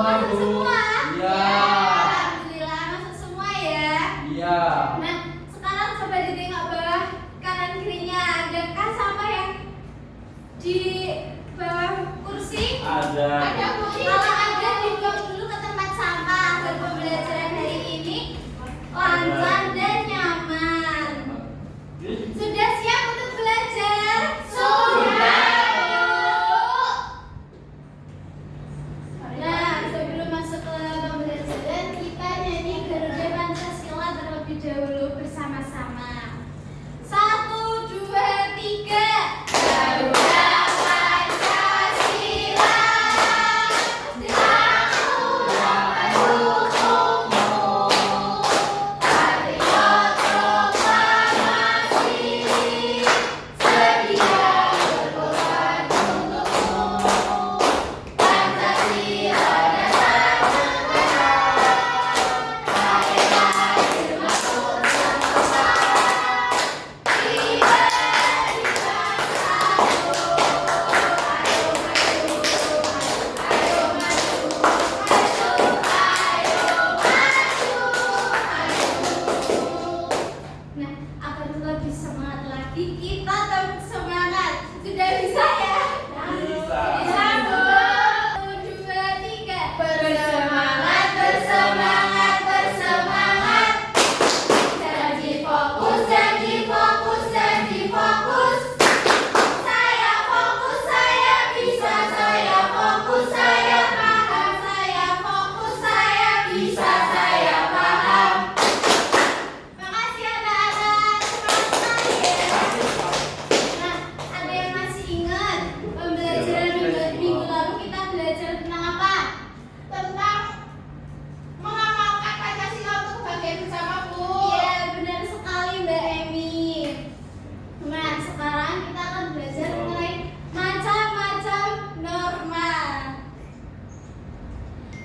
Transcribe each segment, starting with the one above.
masuk semua? Iya. Alhamdulillah masuk semua ya. Iya. Nah, sekarang coba ditengok bawah kanan kirinya, adakah sampah yang di bawah kursi? Ada. Ada kursi. Kalau ada dibuang dulu ke tempat sampah agar pembelajaran hari ini lancar dan nyaman. Sudah siap untuk belajar? Sudah. Nah, sebelum masuk ke pembelajaran, kita nyanyi Garuda Pancasila terlebih dahulu bersama-sama. 1, 2, 3. Garuda Pancasila, patriot proklamasi, sedia berkorban untukmu. Pancasila dasar negara, kaidah bermaksud sama. Tiba di bangsa satu, ayo maju, ayo maju, ayo maju. Nah, agar lebih semangat lagi, kita tetap semangat. Sudah bisa ya? Bisa. Bisa, Bu. 1, 2, 3. Bersemangat, bersemangat, bersemangat. Janji fokus, janji fokus, janji fokus. Saya fokus, saya bisa, saya fokus, saya paham, saya fokus, saya bisa, saya paham. Makasih anak-anak, semangat sekali ya. Nah, ada yang masih ingat pembelajaran minggu lalu kita belajar tentang apa? Tentang mengamalkan Pancasila untuk kebahagiaan bersama, Bu. Iya, benar sekali Mbak Emi. Nah, sekarang kita akan belajar mengenai macam-macam norma.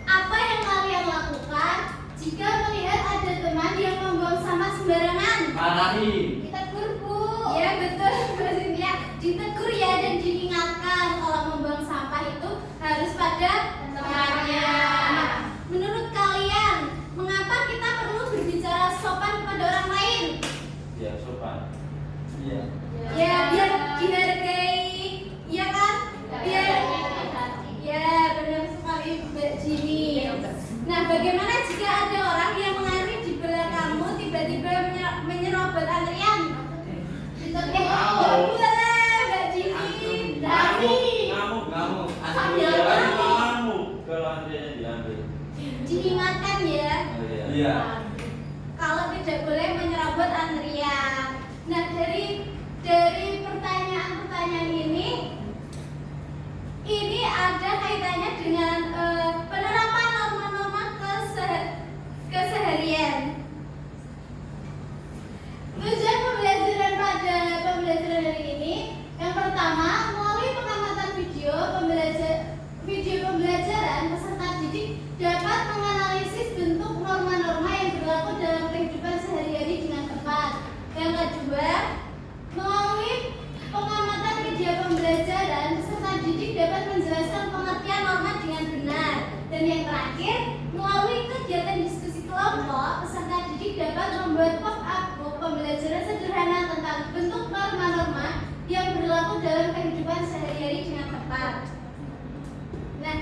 Apa yang kalian lakukan jika melihat ada teman yang membuang sampah sembarangan? Marahi. Ditegur, Bu. Ya, betul. Maksudnya ditegur ya dan diingatkan kalau membuang sampah itu harus pada tempatnya. Nah, menurut kalian, mengapa kita perlu berbicara sopan kepada orang lain? Ya, sopan. Iya. Ya, biar dihargai, iya kan? Biar ya, benar sekali Mbak Jini. Nah, bagaimana jika ada orang yang mengantri di belakangmu tiba-tiba menyerobot antrian? Ditegur. Ngamuk. Boleh, Mbak Jini. Dari Ngamuk. Sambil Ngamuk. Kalau antriannya diambil. diingatkan ya. Iya. Kalau tidak boleh menyerobot antrian. Nah, dari pertanyaan-pertanyaan ini ada kaitannya dengan penerapan norma-norma keseharian. Tujuan pembelajaran pada pembelajaran hari ini, yang pertama, melalui pengamatan video pembelajaran, peserta didik dapat menganalisis bentuk norma-norma yang berlaku dalam kehidupan sehari-hari dengan tepat. Yang kedua, melalui pengamatan video pembelajaran, peserta didik dapat menjelaskan pengertian norma dengan benar. Dan yang terakhir, melalui kegiatan diskusi kelompok, peserta didik dapat membuat pop-up book pembelajaran sederhana tentang bentuk norma-norma yang berlaku dalam kehidupan sehari-hari dengan tepat. Nah,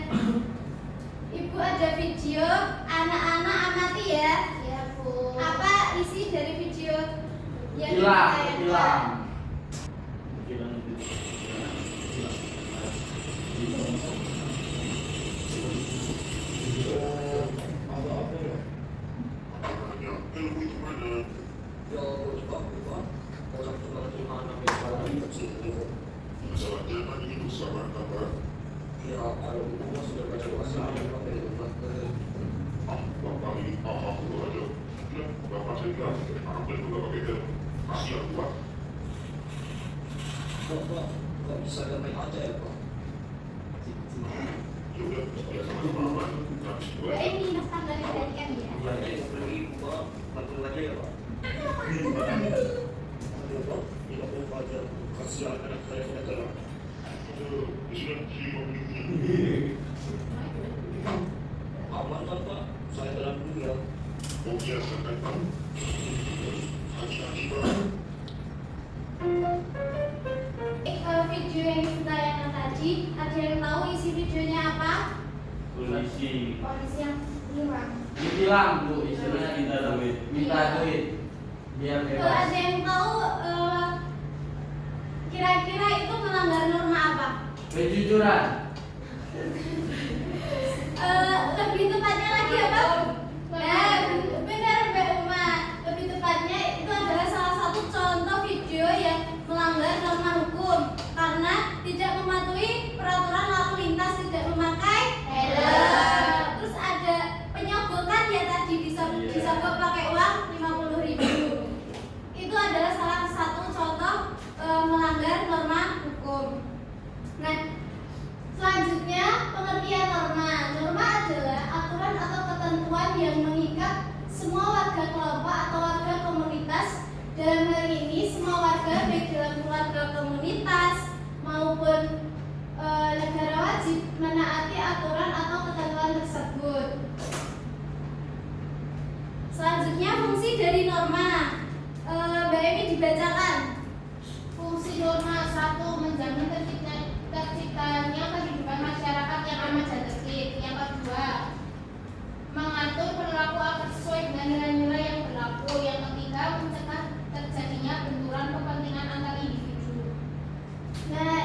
Ibu ada video, anak-anak amati ya. Iya, Bu. Apa isi dari video yang Hilang. Ilmu itu mana? Masalah zaman ini sama apa? Bapak ini itu aja. Ya, bapak saya bilang, anak saya juga pakai helm. Kasihan buat. Kok bisa damai aja ya, Pak? Ya udah, ya sama-sama aman. Mbak ini daftar dari tadi kan ya. Ya, ini pergi, Pak. Bantu aja ya, Pak. Aduh, Pak. 50 aja. Kasihan anak saya sudah jalan. Sudah 5 menitnya. biasakan kamu. Hati-hati banget. Video yang ditayangkan tadi, ada yang tahu isi videonya apa? Polisi. Polisi yang hilang. Ditilang bu, istilahnya minta duit biar Kalau bebas. ada yang tahu kira-kira itu melanggar norma apa? Kejujuran. Lebih tepatnya lagi apa? Nah, benar Mbak Uma. Lebih tepatnya itu adalah salah satu contoh video yang melanggar norma hukum karena tidak mematuhi peraturan lalu lintas, tidak memakai helm. Terus ada penyogokan ya tadi disogok pakai uang 50.000. Itu adalah salah satu contoh melanggar norma hukum. Nah, selanjutnya pengertian norma. Norma adalah aturan atau ketentuan yang mengikat semua warga kelompok atau warga komunitas. Dalam hal ini semua warga baik dalam keluarga komunitas maupun negara wajib menaati aturan atau ketentuan tersebut. Selanjutnya fungsi dari norma. Mbak Emi dibacakan. Fungsi norma 1 menjamin terciptanya kehidupan masyarakat yang aman dan tertib. Yang kedua, mengatur perilaku agar sesuai dengan nilai-nilai yang berlaku. Yang ketiga, mencegah terjadinya benturan kepentingan antar individu. Nah,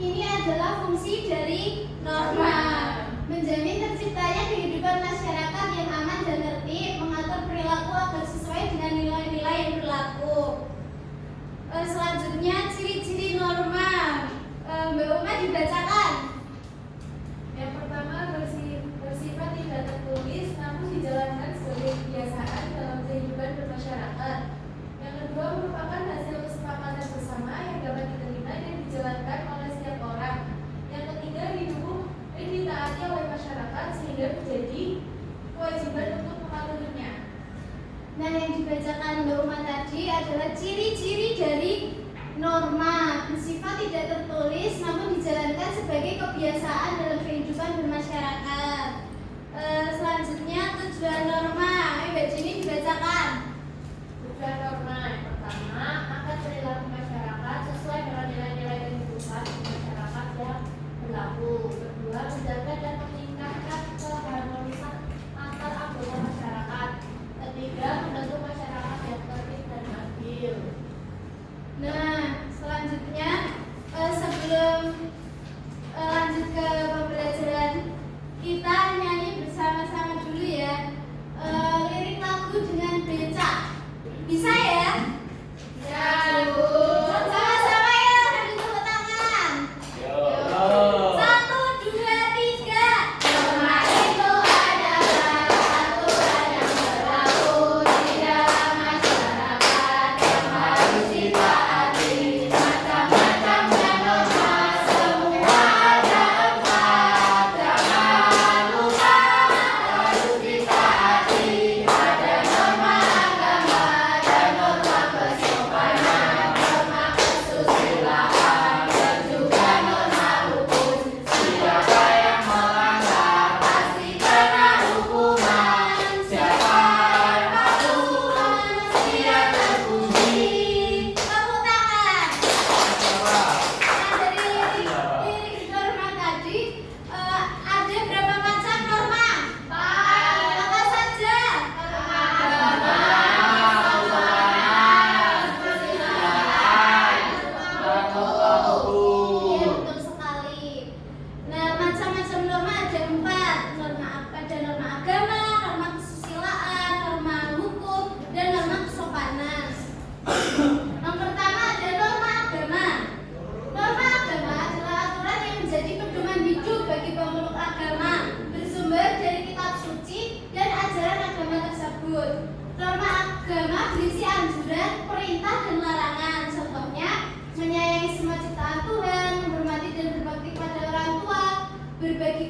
ini adalah fungsi dari norma. Menjamin terciptanya kehidupan masyarakat yang aman dan tertib, mengatur perilaku agar sesuai dengan nilai-nilai yang berlaku. Selanjutnya ciri-ciri norma. Mbak Uma dibacakan. Yang pertama, bersifat tidak tertulis namun dijalankan sebagai kebiasaan dalam kehidupan bermasyarakat. Yang kedua, merupakan hasil kesepakatan bersama yang dapat diterima dan dijalankan oleh setiap orang. Yang ketiga, didukung dan ditaati oleh masyarakat sehingga menjadi kewajiban untuk mematuhinya. Nah, yang dibacakan Mbak Uma tadi adalah ciri-ciri dari norma. Bersifat tidak tertulis namun dijalankan sebagai kebiasaan dalam kehidupan bermasyarakat. Selanjutnya tujuan norma. Mbak Jenny dibacakan. Tujuan norma yang pertama, agar perilaku masyarakat sesuai dengan nilai-nilai kehidupan masyarakat yang berlaku. Kedua, menjaga dan meningkatkan keharmonisan antar anggota masyarakat. Ketiga, membantu masyarakat yang tertib dan adil. Nah, selanjutnya sebelum lanjut ke pembelajaran, kita nyanyi bersama-sama dulu ya. Lirik lagu dengan becak. Bisa ya? Ya, Bu. Sama-sama ya, sambil tepuk tangan. Yo. 1, 2, 3. Norma itu adalah aturan yang berlaku di dalam masyarakat yang harus ditaati. Macam-macamnya norma, semua ada 4. Jangan lupa harus ditaati. Ada norma agama dan norma kesopanan, norma kesusilaan, dan juga norma hukum. Siapa yang melanggar pasti kena hukuman. Siapa yang patuh manusia terpuji. Tepuk tangan. Nah, dari lirik norma tadi ada berapa macam norma? Apa saja? Iya, betul sekali. Nah, macam-macam norma ada 4. Norma apa? Ada norma agama, norma kesusilaan, norma hukum, dan norma kesopanan. Yang pertama ada norma agama. Norma agama adalah aturan yang menjadi pedoman hidup bagi pemeluk agama, bersumber dari kitab suci dan ajaran agama tersebut. Norma agama berisi anjuran, perintah, dan larangan. Contohnya, menyayangi semua ciptaan Tuhan, menghormati dan berbakti kepada orang tua, berbagi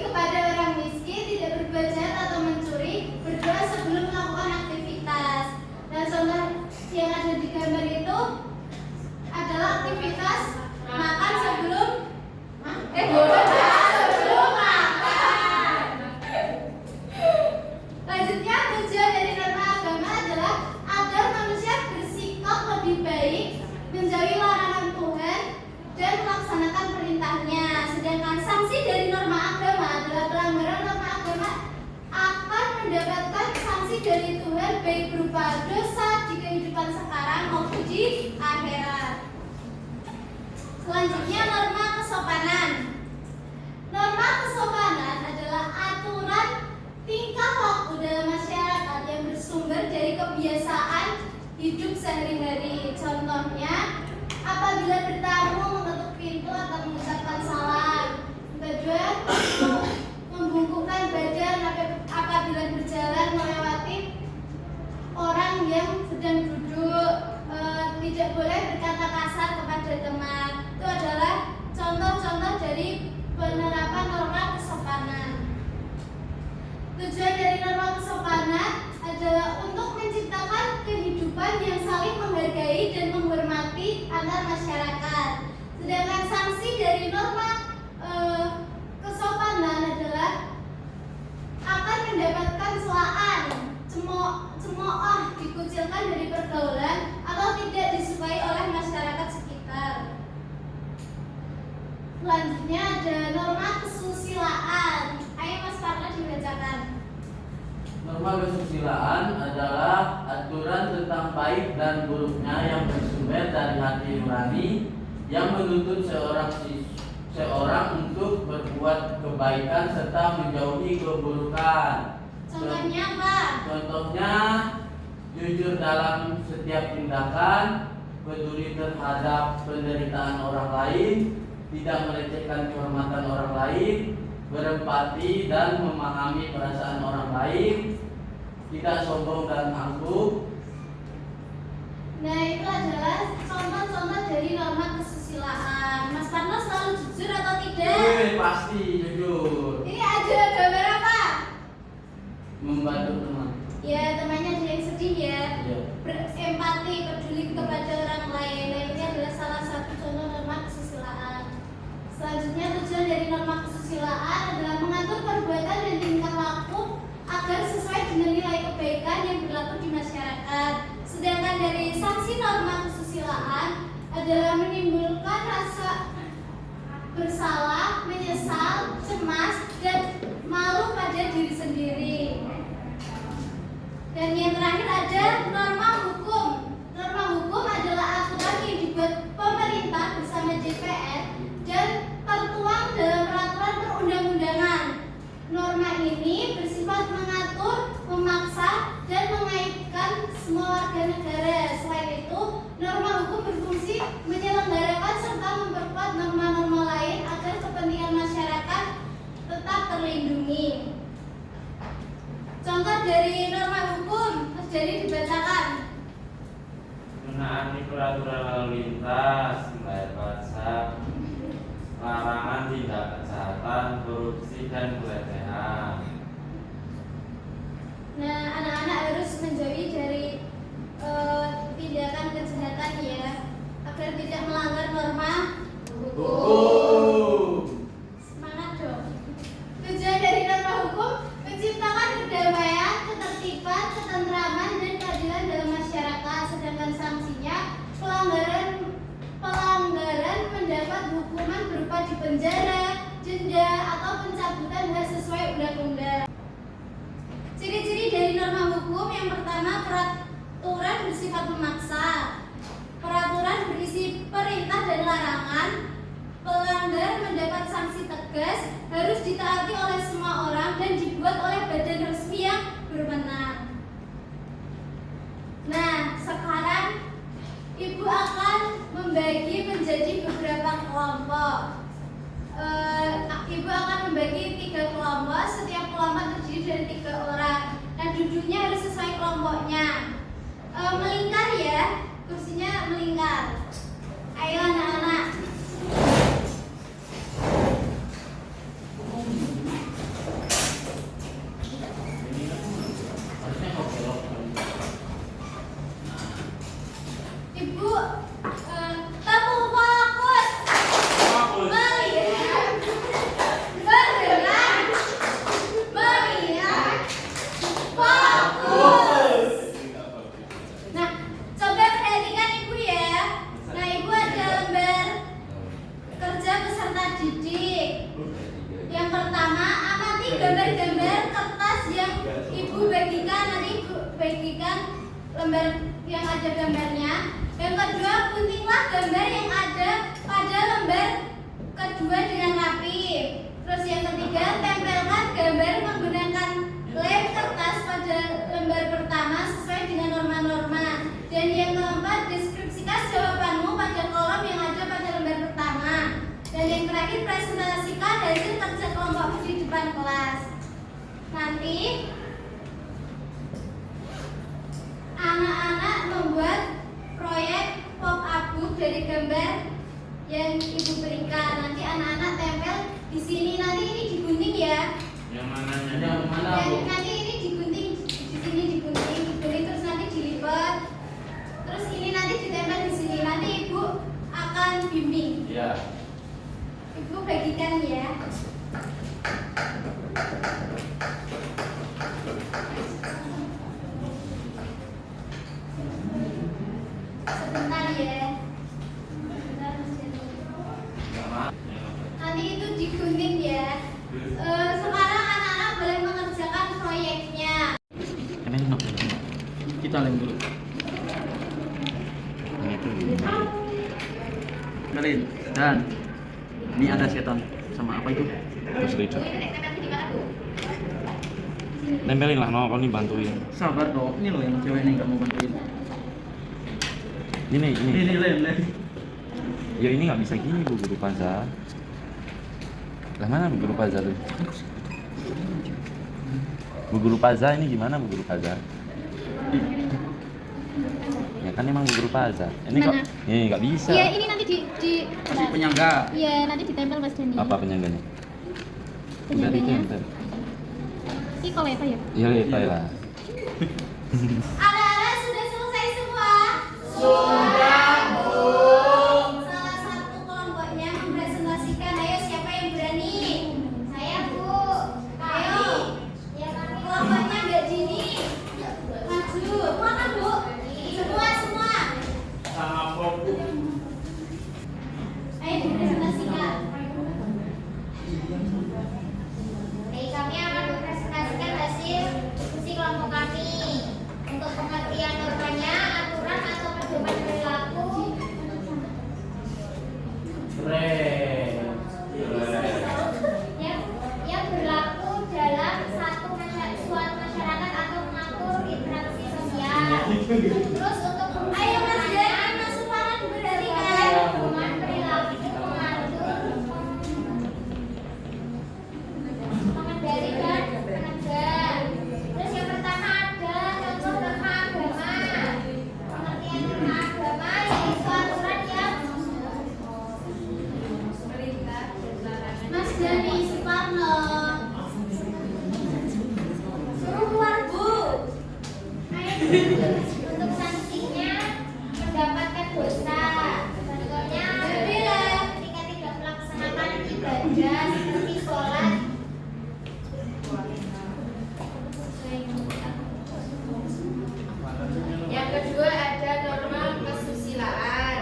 kepada orang miskin, tidak berbuat jahat atau mencuri, berdoa sebelum melakukan aktivitas. Dan contoh yang ada di gambar itu adalah aktivitas makan sebelum sebelum makan. Selanjutnya norma kesopanan. Norma kesopanan adalah aturan tingkah laku dalam masyarakat yang bersumber dari kebiasaan hidup sehari-hari. Contohnya, apabila bertamu mengetuk pintu atau mengucapkan salam. Kedua, membungkukkan badan apabila berjalan melewati orang yang sedang duduk. Tidak boleh berkata kasar kepada teman. Itu adalah contoh-contoh dari penerapan norma kesopanan. Tujuan dari norma kesopanan adalah untuk menciptakan kehidupan yang saling menghargai dan menghormati antar masyarakat. Sedangkan sanksi dari norma kesopanan adalah akan mendapatkan celaan, cemooh, dikucilkan dari pergaulan atau tidak disukai oleh masyarakat sekitar. Selanjutnya ada norma kesusilaan. Ayo Mas Farla dibacakan. Norma kesusilaan adalah aturan tentang baik dan buruknya yang bersumber dari hati nurani yang menuntut seorang untuk berbuat kebaikan serta menjauhi keburukan. Contohnya apa? Contohnya jujur dalam setiap tindakan, peduli terhadap penderitaan orang lain, tidak melecehkan kehormatan orang lain, berempati dan memahami perasaan orang lain, tidak sombong dan angkuh. Nah, itu adalah contoh-contoh dari norma kesusilaan. Mas Farno selalu jujur atau tidak? Pasti jujur. Ini ada gambar apa? Membantu teman. Ya, temannya ada yang sedih ya. Ya. Berempati, peduli kepada orang lain. Nah, ini adalah salah satu contoh norma kesusilaan. Selanjutnya, tujuan dari norma kesusilaan adalah mengatur perbuatan dan tingkah laku agar sesuai dengan nilai kebaikan yang berlaku di masyarakat. Sedangkan dari sanksi norma kesusilaan adalah menimbulkan rasa bersalah, menyesal, cemas, dan malu pada diri sendiri. Dan yang terakhir ada norma hukum. Norma hukum adalah aturan yang dibuat pemerintah bersama DPR dan tertuang dalam peraturan perundang-undangan. Norma ini bersifat mengatur, memaksa, dan mengaitkan semua warga negara. Selain itu, norma hukum berfungsi menyelenggarakan serta memperkuat norma-norma lain agar kepentingan masyarakat tetap terlindungi. Contoh dari norma hukum, Mas Jadi dibacakan. Menaati peraturan lalu lintas, membayar pajak, larangan tindak kejahatan, korupsi dan pelecehan. Nah, anak-anak harus menjauhi dari tindakan kejahatan ya, agar tidak melanggar norma hukum. Semangat dong. Tujuan dari norma hukum menciptakan kedamaian, ketertiban, ketentraman, dan keadilan dalam masyarakat. Sedangkan sanksinya pelanggaran mendapat hukuman berupa dipenjara, denda, atau pencabutan hak sesuai undang-undang. Ciri-ciri dari norma hukum yang pertama, peraturan bersifat memaksa. Peraturan berisi perintah dan larangan. Pelanggar mendapat sanksi tegas, harus ditaati oleh semua orang dan dibuat oleh badan resmi yang berwenang. Nah, sekarang Ibu akan membagi menjadi beberapa kelompok. Ibu akan membagi 3 kelompok. Setiap kelompok terdiri dari 3 orang. Nah, duduknya harus sesuai kelompoknya. Melingkar ya, kursinya melingkar. Ayo anak-anak. Ibu, tepuk fokus. Melihat, bergerak, melihat, fokus. Nah, coba perhatikan Ibu ya. Nah, Ibu ada lembar kerja peserta didik. Yang pertama, amati gambar-gambar kertas yang Ibu bagikan. Nanti Ibu bagikan lembar yang ada gambarnya. Yang kedua, guntinglah gambar yang ada pada lembar terakhir presentasikan hasil kerja kelompokmu di depan kelas. Nanti anak-anak membuat proyek pop up book dari gambar yang ibu berikan. Nanti anak-anak tempel di sini. Nanti ini digunting ya. Yang mananya? Yang mana, Dan Bu? nanti ini digunting di sini, digunting terus nanti dilipat. Terus ini nanti ditempel di sini. Nanti ibu akan bimbing. Iya. Ibu bagikan ya. Sebentar ya. Sebentar Mas Jani. Yang mana? Nanti itu digunting ya. Sekarang anak-anak boleh mengerjakan proyeknya. Kita lem dulu. Kenalin. Dan ini ada setan sama apa itu? Terus lucu. Nempelin lah, no, kau nih bantuin. Sabar dong. Ini loh yang cewek ini nggak mau bantuin. Ini. Ini lem. Ya ini nggak bisa gini Bu Guru Paza. Lah mana Bu Guru Paza tuh? Bu Guru Paza ini gimana Bu Guru Paza? Ya kan emang Bu Guru Paza. Ini kok ini nggak bisa. Iya, ini nanti di Kasih penyangga. Iya, nanti ditempel Mas Dani. Apa penyangganya? Udah Penyangganya? ditempel. Ini kalau apa ya? Iya lah. Anak-anak sudah selesai semua? Sudah, Bu. Salah satu kelompoknya mempresentasikan. Ayo siapa yang berani? Saya, Bu. Ayo. Ya, kami. Kelompoknya Mbak Jini. Maju. Mana, Bu? Semua. Sama fokus. Ayo dipresentasikan. Baik, kami akan mempresentasikan hasil diskusi kelompok kami. Untuk pengertian normanya, aturan atau pedoman perilaku Keren. yang berlaku dalam suatu masyarakat atau mengatur interaksi sosial. Terus untuk Ayo Mas Jan, Mas Supana diberhentikan. pedoman perilaku mengendalikan penegak. Terus yang pertama ada contoh norma agama. Pengertian norma agama yaitu aturan yang Perintah dan larangan. Mas Dani Suparno. Suruh keluar, Bu. untuk sanksinya mendapatkan dosa. Contohnya ketika tidak melaksanakan ibadah seperti sholat. Yang kedua ada norma kesusilaan.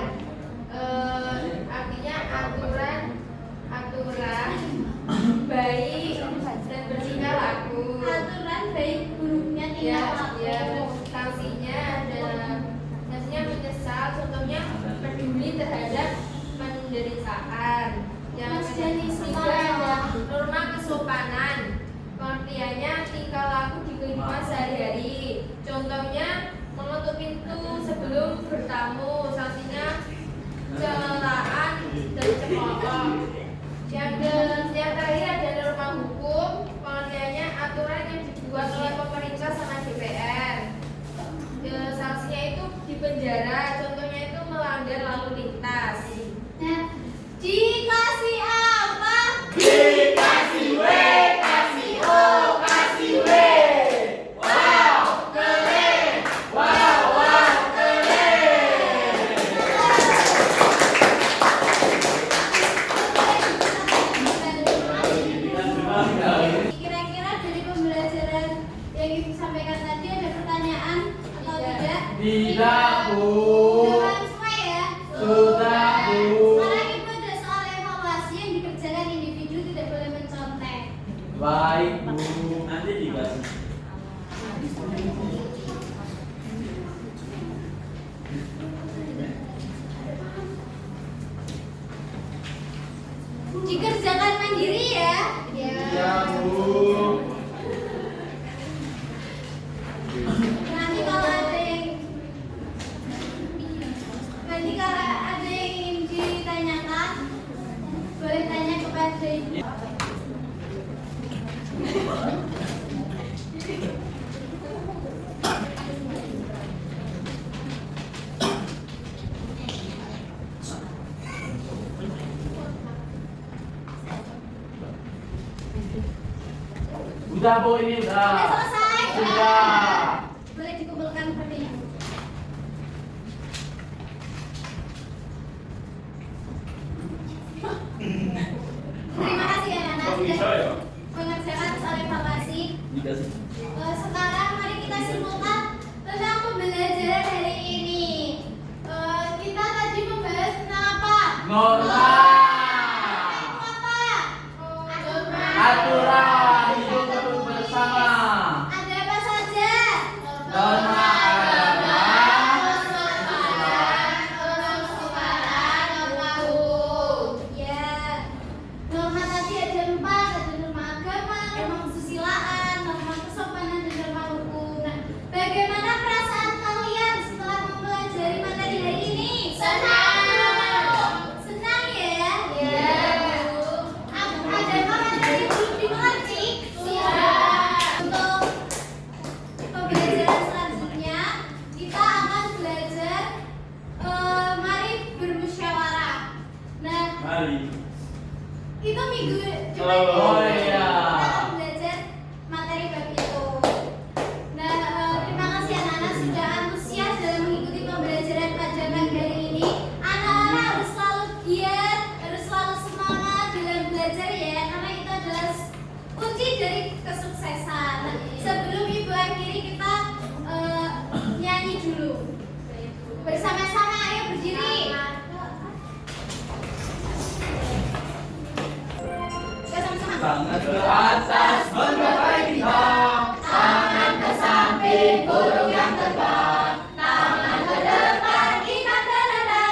Artinya aturan baik dan bertingkah laku. Aturan baik buruknya tingkah laku. Sanksinya menyesal. Contohnya peduli terhadap penderitaan. Yang Mas Jani ketiga Suparno. ada norma kesopanan. Pengertiannya tingkah laku di kehidupan sehari-hari. Contohnya mengetuk pintu sebelum bertamu. Sanksinya celaan dan cemooh. Yang terakhir ada norma hukum. Pengertiannya aturan yang dibuat oleh pemerintah sama DPR. Sanksinya itu di penjara. Contohnya itu melanggar lalu lintas. Nah, dikasih apa? Kira-kira dari pembelajaran yang ibu sampaikan tadi ada pertanyaan atau tidak? Tidak, Bu. Sudah semua ya? Sudah, Bu. Sekarang ibu ada soal evaluasi yang dikerjakan individu tidak boleh mencontek. Baik, Bu. Nanti dikasih. Dikerjakan mandiri ya? Ya, Bu. Nanti kalau ada yang ingin ditanyakan, boleh tanya Udah Bu, ini Udah udah. selesai? Sudah. Boleh dikumpulkan seperti ini. Terima kasih anak-anak Kok bisa ya? mengerjakan soal evaluasi. Dikasih. Sekarang mari kita simpulkan tentang pembelajaran hari ini. Kita tadi membahas tentang apa? Norma. Itu apa? Aturan hidup betul bersama. Ada apa saja? Norma agama. Ya. Norma tadi ada 4, ada norma agama, norma kesusilaan, norma kesopanan, dan norma hukum. Nah, bagaimana perasaan kalian setelah mempelajari materi hari ini? Senang. Senang ya? Ya. Ada materi yang belum dimengerti? Siap. Untuk pembelajaran selanjutnya kita akan belajar mari bermusyawarah. Nah, Mari. itu minggu depan Oh, ya. iya. Kita akan belajar materi bab itu. Nah, terima kasih anak-anak sudah antusias dalam mengikuti pembelajaran pada pagi hari ini. Anak-anak harus selalu giat, harus selalu semangat dalam belajar ya, karena itu adalah kunci dari kesuksesan. Nah, sebelum ibu akhiri kita nyanyi dulu bersama-sama. Ayo berdiri. Kita sama-sama. Tangan ke atas menggapai kita, tangan ke samping burung yang terbang. Tangan ke depan ikat ke dada,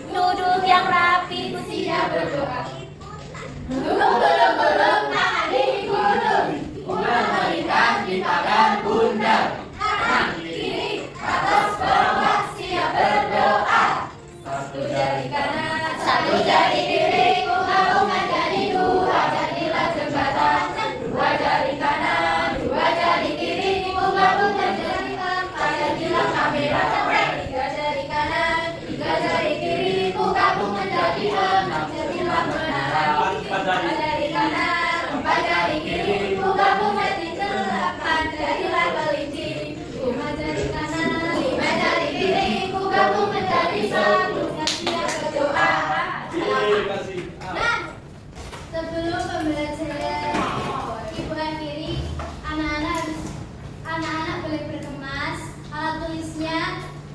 duduk yang rapi, siap berdoa. Belum tangan digunung, Bulan melintang di tangan bunda. kanan kiri atas bawah, siap berdoa. Satu Jari kanan, satu jari kiri, gabung menjadi dua, jadilah jembatan. Dua jari kanan, dua jari kiri, gabung menjadi empat, jadilah kamera. Tiga jari kanan, tiga jari kiri, gabung menjadi enam, jadilah menara. Empat jari kanan, empat jari kiri, gabung menjadi delapan, jadilah kelinci. Lima jari kanan, lima jari kiri, gabung menjadi satu, jadilah berdoa. Kasih. Nah, sebelum pembelajaran ibu akhiri, anak-anak boleh berkemas, alat tulisnya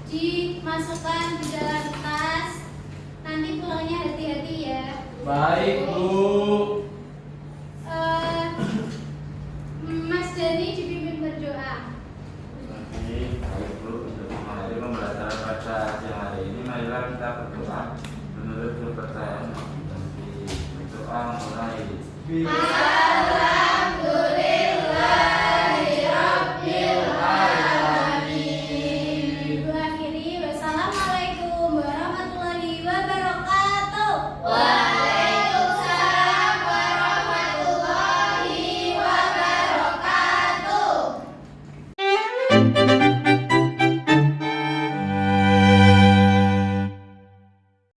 dimasukkan di dalam tas. Nanti pulangnya hati-hati ya. Baik Bu. Mas Dani dipimpin berdoa. Baik Bu, untuk mengakhiri pembelajaran pada siang hari ini, marilah kita berdoa menurut kepercayaan Nabi. Berdoa mulai.